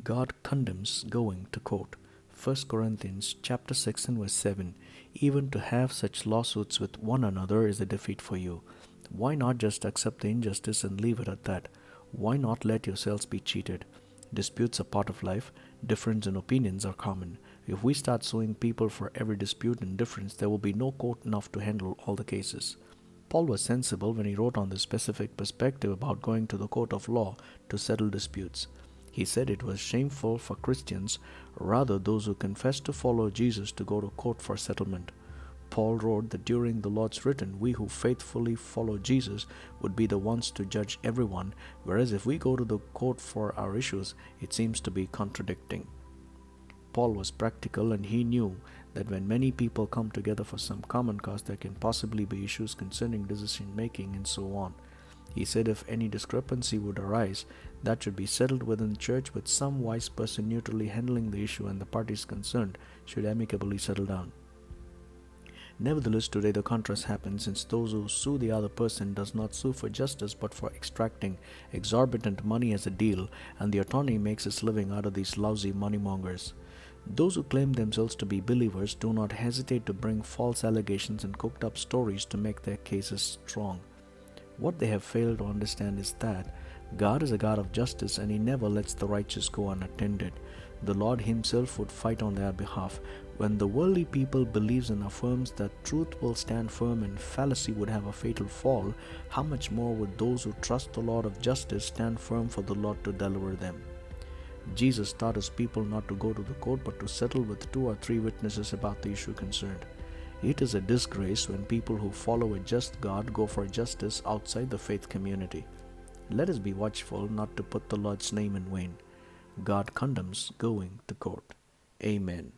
God condemns going to court. 1 Corinthians chapter 6 and verse 7. Even to have such lawsuits with one another is a defeat for you. Why not just accept the injustice and leave it at that? Why not let yourselves be cheated? Disputes are part of life. Difference in opinions are common. If we start suing people for every dispute and difference, there will be no court enough to handle all the cases. Paul was sensible when he wrote on this specific perspective about going to the court of law to settle disputes. He said it was shameful for Christians, rather those who confess to follow Jesus, to go to court for settlement. Paul wrote that during the Lord's return, we who faithfully follow Jesus would be the ones to judge everyone, whereas if we go to the court for our issues, it seems to be contradicting. Paul was practical, and he knew that when many people come together for some common cause, there can possibly be issues concerning decision making and so on. He said if any discrepancy would arise, that should be settled within the church, with some wise person neutrally handling the issue, and the parties concerned should amicably settle down. Nevertheless, today the contrast happens, since those who sue the other person does not sue for justice but for extracting exorbitant money as a deal, and the attorney makes his living out of these lousy moneymongers. Those who claim themselves to be believers do not hesitate to bring false allegations and cooked up stories to make their cases strong. What they have failed to understand is that God is a God of justice, and He never lets the righteous go unattended. The Lord Himself would fight on their behalf. When the worldly people believes and affirms that truth will stand firm and fallacy would have a fatal fall, how much more would those who trust the Lord of justice stand firm for the Lord to deliver them? Jesus taught His people not to go to the court but to settle with 2 or 3 witnesses about the issue concerned. It is a disgrace when people who follow a just God go for justice outside the faith community. Let us be watchful not to put the Lord's name in vain. God condemns going to court. Amen.